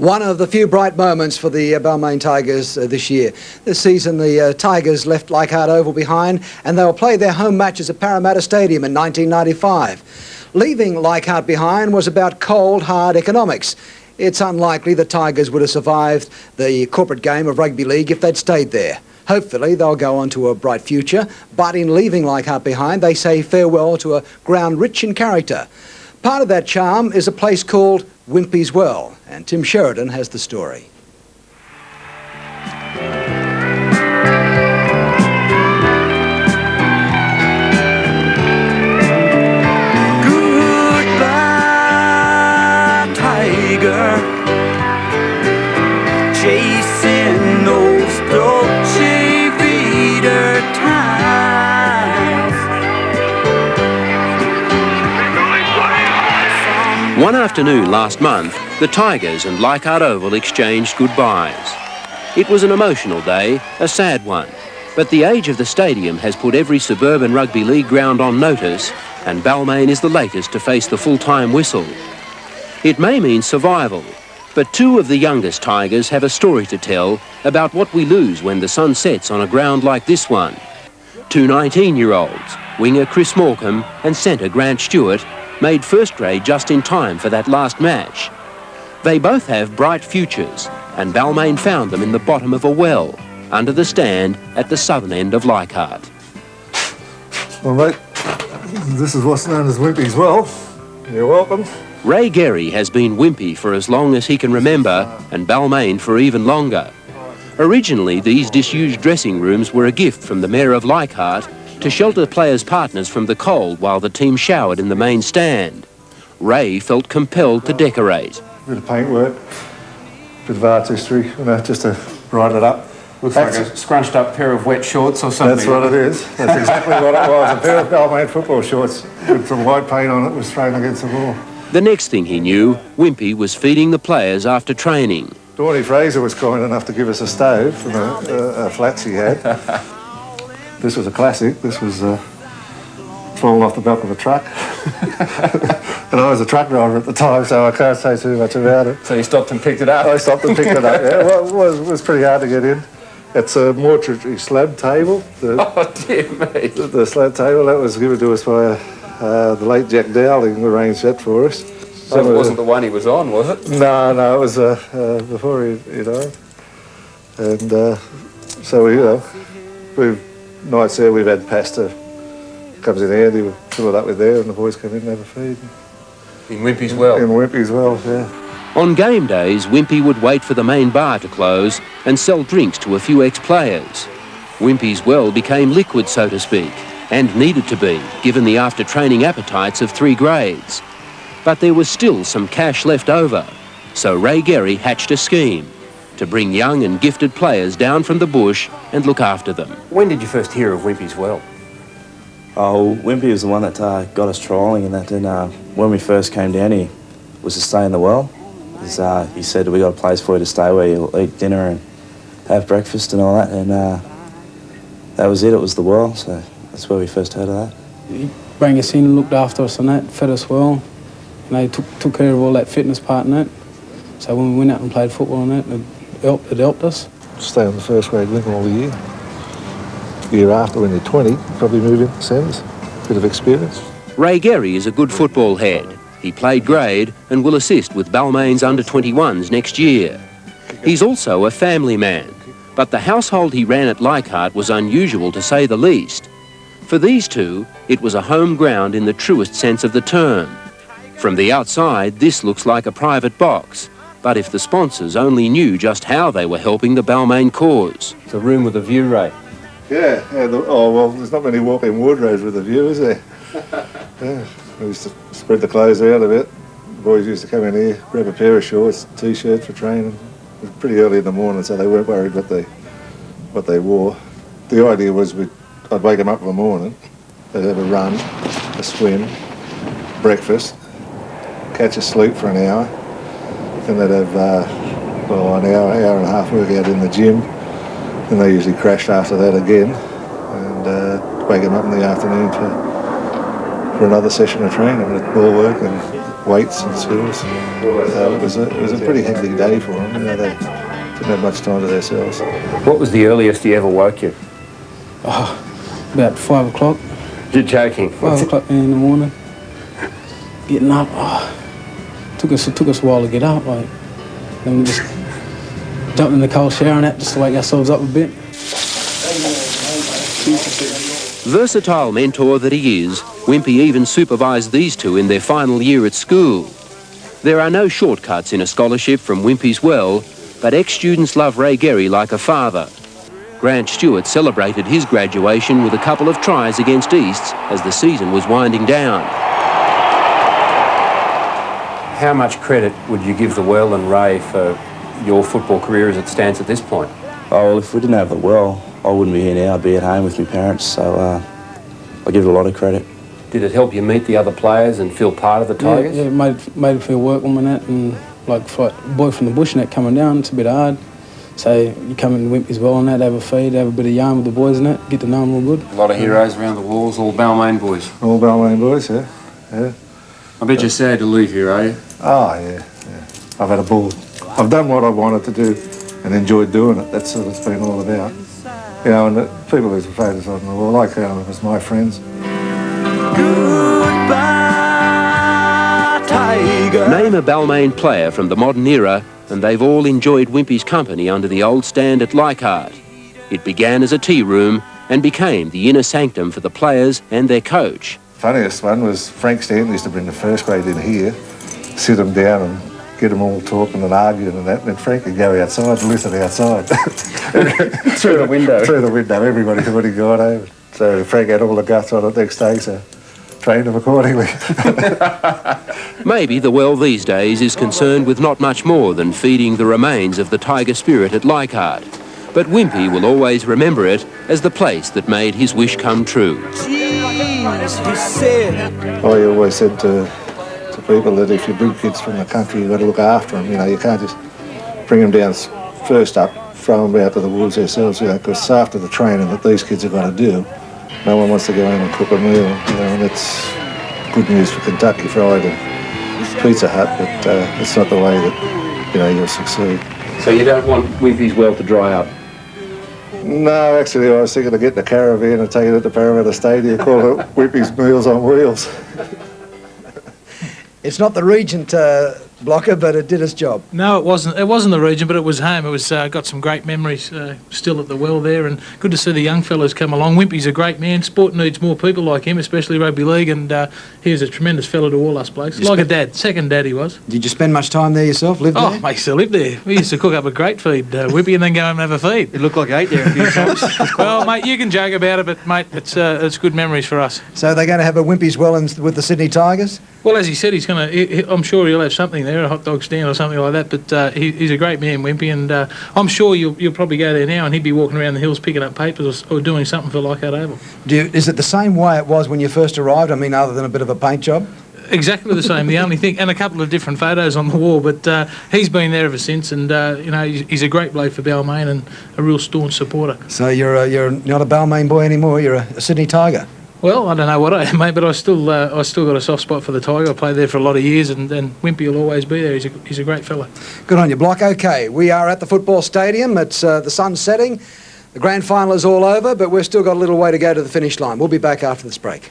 One of the few bright moments for the Balmain Tigers this year. This season the Tigers left Leichhardt Oval behind and they will play their home matches at Parramatta Stadium in 1995. Leaving Leichhardt behind was about cold, hard economics. It's unlikely the Tigers would have survived the corporate game of rugby league if they'd stayed there. Hopefully they'll go on to a bright future, but in leaving Leichhardt behind they say farewell to a ground rich in character. Part of that charm is a place called Wimpys Well, and Tim Sheridan has the story. Goodbye, tiger, chasing those Dolce Vita times. One afternoon last month, the Tigers and Leichhardt Oval exchanged goodbyes. It was an emotional day, a sad one, but the age of the stadium has put every suburban rugby league ground on notice, and Balmain is the latest to face the full-time whistle. It may mean survival, but two of the youngest Tigers have a story to tell about what we lose when the sun sets on a ground like this one. Two 19-year-olds, winger Chris Morecambe and centre Grant Stewart, made first grade just in time for that last match. They both have bright futures, and Balmain found them in the bottom of a well, under the stand at the southern end of Leichhardt. Well, mate, this is what's known as Wimpys Well. You're welcome. Ray Gerry has been Wimpy for as long as he can remember, and Balmain for even longer. Originally, these disused dressing rooms were a gift from the Mayor of Leichhardt to shelter players' partners from the cold while the team showered in the main stand. Ray felt compelled to decorate. Bit of paintwork, bit of art history, you know, just to brighten it up. Looks like a scrunched up pair of wet shorts or something. That's what it is. That's exactly what it was. A pair of Balmain football shorts with some white paint on it was thrown against the wall. The next thing he knew, Wimpy was feeding the players after training. Dawny Fraser was kind enough to give us a stove from a flats he had. This was a classic. This was fallen off the back of a truck. And I was a truck driver at the time, so I can't say too much about it. So you stopped and picked it up? I stopped and picked it up, yeah. Well, it was pretty hard to get in. It's a mortuary slab table. Oh, dear me. The slab table, that was given to us by the late Jack Dowling, arranged that for us. So it wasn't the one he was on, was it? No, it was before he died. And so we've nights there we've had pasta. Comes in handy, we fill it up with there and the boys come in and have a feed. In Wimpys Well? In Wimpys Well, yeah. On game days, Wimpy would wait for the main bar to close and sell drinks to a few ex-players. Wimpys Well became liquid, so to speak, and needed to be, given the after-training appetites of 3 grades. But there was still some cash left over, so Ray Gerry hatched a scheme to bring young and gifted players down from the bush and look after them. When did you first hear of Wimpys Well? Oh, Wimpy was the one that got us trialling and that. And when we first came down here, was to stay in the well. He said, we got a place for you to stay where you'll eat dinner and have breakfast and all that. And that was it. It was the well. So that's where we first heard of that. He brought us in and looked after us and that, fed us well. And they took care of all that fitness part and that. So when we went out and played football and that, it helped us. Stay on the first grade wing all the year. The year after, when you're 20, probably move into centres. Bit of experience. Ray Gerry is a good football head. He played grade and will assist with Balmain's under-21s next year. He's also a family man, but the household he ran at Leichhardt was unusual to say the least. For these two, it was a home ground in the truest sense of the term. From the outside, this looks like a private box, but if the sponsors only knew just how they were helping the Balmain cause. It's a room with a view, Ray. Yeah, oh well, there's not many walk-in wardrobes with a view, is there? Yeah, we used to spread the clothes out a bit. The boys used to come in here, grab a pair of shorts, T-shirt for training. It was pretty early in the morning, so they weren't worried what they wore. The idea was I'd wake them up in the morning, they'd have a run, a swim, breakfast, catch a sleep for an hour, then they'd have an hour and a half workout in the gym. Then they usually crashed after that again, and wake them up in the afternoon for another session of training with ball work and weights and skills. So it was a pretty hectic day for them. You know, they didn't have much time to themselves. What was the earliest he ever woke you? Oh, about 5 o'clock. You're joking. 5 o'clock in the morning. Getting up. Took us a while to get up. Like, then we just jumped in the cold shower and that just to wake ourselves up a bit. Versatile mentor that he is, Wimpy even supervised these two in their final year at school. There are no shortcuts in a scholarship from Wimpy's Well, but ex-students love Ray Gerry like a father. Grant Stewart celebrated his graduation with a couple of tries against Easts as the season was winding down. How much credit would you give the Well and Ray for your football career as it stands at this point? Oh, well, if we didn't have the Well, I wouldn't be here now. I'd be at home with my parents, so I give it a lot of credit. Did it help you meet the other players and feel part of the Tigers? Yeah, it made it feel welcome and that, and like for a boy from the bush and that coming down, it's a bit hard. So you come in Wimpys Well and that, have a feed, have a bit of yarn with the boys and that, get to know them real good. A lot of heroes around the walls, all Balmain boys. All Balmain boys, yeah. I bet you're sad to leave here, are you? Oh, yeah. I've had a ball. I've done what I wanted to do and enjoyed doing it. That's what it's been all about. You know, and the people who's famous on the wall, like as my friends. Goodbye, Tiger. Name a Balmain player from the modern era and they've all enjoyed Wimpy's company under the old stand at Leichhardt. It began as a tea room and became the inner sanctum for the players and their coach. Funniest one was Frank Stanton used to bring the first grade in here, sit them down and get them all talking and arguing and that, and then Frank would go outside and listen outside. Through the window? Through the window, everybody could have got over. So Frank had all the guts on it next day, so trained him accordingly. Maybe the Well these days is concerned with not much more than feeding the remains of the Tiger spirit at Leichhardt. But Wimpy will always remember it as the place that made his wish come true. Jeez, he said. I always said to people that if you bring kids from the country, you've got to look after them. You know, you can't just bring them down first up, throw them out to the wolves themselves, you know, because after the training that these kids have got to do, no one wants to go home and cook a meal, you know, and it's good news for Kentucky Fried and Pizza Hut, but it's not the way that, you know, you'll succeed. So you don't want Wimpy's Well to dry up? No, actually, I was thinking of getting a caravan and taking it to Parramatta Stadium, call it Wimpy's Meals on Wheels. It's not the Regent blocker, but it did its job. No, it wasn't. It wasn't the Regent, but it was home. It was got some great memories still at the Well there, and good to see the young fellas come along. Wimpy's a great man. Sport needs more people like him, especially rugby league, and he was a tremendous fellow to all us blokes. Like a dad, second dad he was. Did you spend much time there yourself? Lived there? Oh, mate, still lived there. We used to cook up a great feed, Wimpy, and then go home and have a feed. It looked like I ate there a few times. Well, mate, you can joke about it, but mate, it's good memories for us. So they're going to have a Wimpy's Well with the Sydney Tigers? Well, as he said, he's going to. I'm sure he'll have something there, a hot dog stand or something like that. But he's a great man, Wimpy, and I'm sure you'll probably go there now, and he'd be walking around the hills picking up papers or doing something for Leichhardt Oval. Is it the same way it was when you first arrived? I mean, other than a bit of a paint job? Exactly the same. The only thing, and a couple of different photos on the wall. But he's been there ever since, and you know, he's a great bloke for Balmain and a real staunch supporter. So you're not a Balmain boy anymore. You're a Sydney Tiger. Well, I don't know what I am, mate, but I still got a soft spot for the Tiger. I played there for a lot of years, and Wimpy will always be there. He's a great fella. Good on you, Block. OK, we are at the football stadium. It's the sun's setting. The grand final is all over, but we've still got a little way to go to the finish line. We'll be back after this break.